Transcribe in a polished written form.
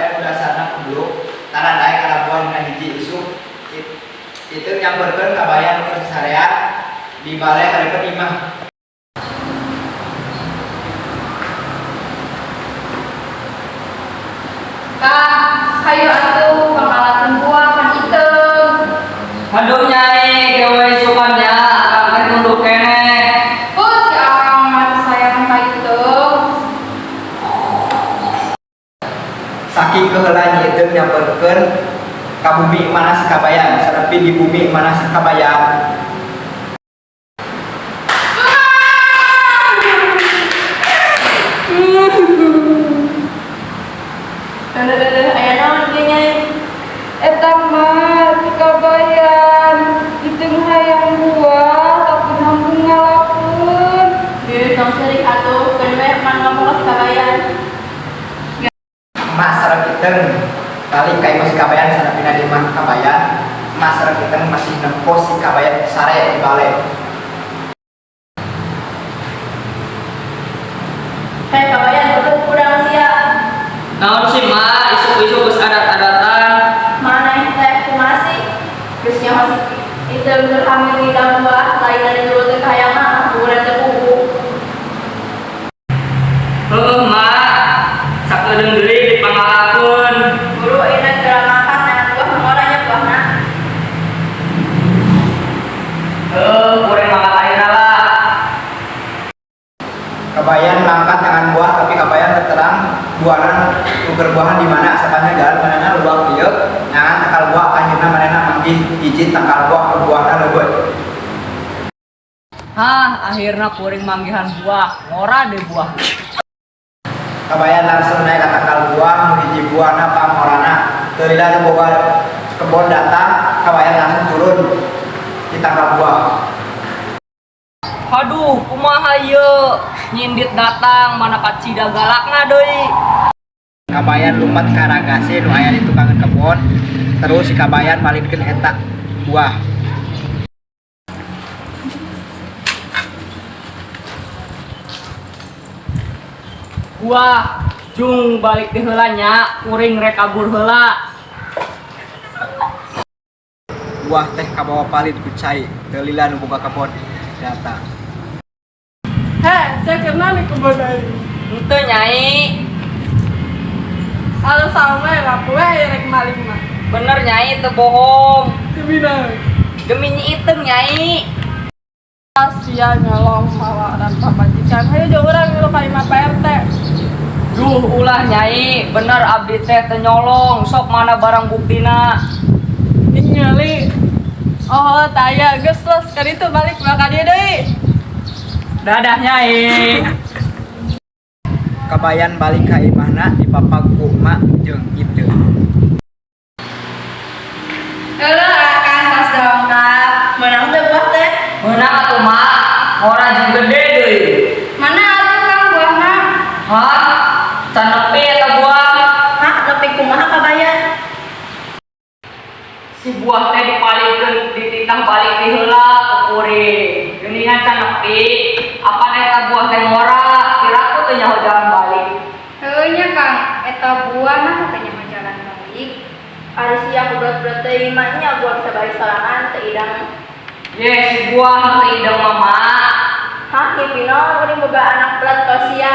kabayan udah sana kubluk tara daek kana buah dina hiji isuk itu nyamperkeun kabayan ke sasarean di balai hareupeun imah. Kang, hayu atuh pangalakeun buah kan item. Aduh nyai, kewe sukannya, kakek nunduk kene. Si akang mah sayang ka item. Saking keheula nyi teu nyamperkeun ka bumi mana si kabayan sanepi di bumi mana si kabayan. Aya naon ge nyai? Eta mah si kabayan item hayang buah tapi hambung ngalakeun. Ge tong seurik atuh keun we man ngomong ka si kabayan. Emak sareng kiteng kali kai masih kabayan sanepina di imah kabayan emak sareng kiteng masih nempo si kabayan sare di balai. Hei kabayan betul kurang sia. Naon sih mak, isuk-isuk geus adat-adatan. Mana yang teh kumasi? Geus nyawa si item berhamil di dalam buah lain dari dulu teh hayang mah kuburan teh buku. Heueuh mak, sakedeung deui dipangalakeun. Guru enak gerak makan anak buah ngoranya buahna. Kurang mangkat ayeuna lah. Kabayan mangkat tangan buah tapi kabayan terang buahan uger buahan di mana asalnya jalan manehna luang ieu ngan takal buah akhirna manehna manggih hiji takal buah ke buahna leubeut. Akhirna kuring manggihan buah, ngora deh buah. Kabayan langsung naik ke takal buah nu hiji buahna pangorana teu lila nu boga kebon datang kabayan langsung turun di takal buah. Aduh, kumaha ieu? Nyindit datang mana kacida galakna deui. Kabayan lumpat ka ragase nu aya di tukangan kebon terus si kabayan malikeun eta buah. Buah, jung balik di heula nya, kuring rek kabur heula. Buah teh kabawa palit ku cai teu lila nu boga kebon datang. Heh, saya kena nih kebon deui. Henteu nyai. Halo sama ya, we rek maling mah. Bener nyai teu bohong. Gimana? Demi nyi iteng nyai. Sia nyolong mawa dan pabajikan. Hayu jeung urang lu ka imah PRT. Duh ulah nyai, bener abdi teh teu nyolong, sok mana barang buktina. Ningali. Oh, taya geus los ka ditu balik ka dieu deui. Dadah nyai. Kabayan balik ka imahna dipapag ku emak jeung itu. Heulah akan pas dongkap. Menang teh buah teh. Meunang atuh mak, ngora jeung gede deui. Mana atuh Kang buahna? Hah? Can nepi eta buah. Hah, nepi kumaha kabayan? Si buah teh dipalikeun dititah balik di heula ku kuring. Geuningan can nepi, apa eta buah teh ngora, piraku teu nyaho jalan balik. Heuh nya Kang, eta buah mah katanya mah jalan balik. Ari sia kuberat-berat teh imahnya buah bisa balik sorangan teu idang. Ye, si buah teu ideng mama. Hah, kipino kuring boga anak berat kau sia.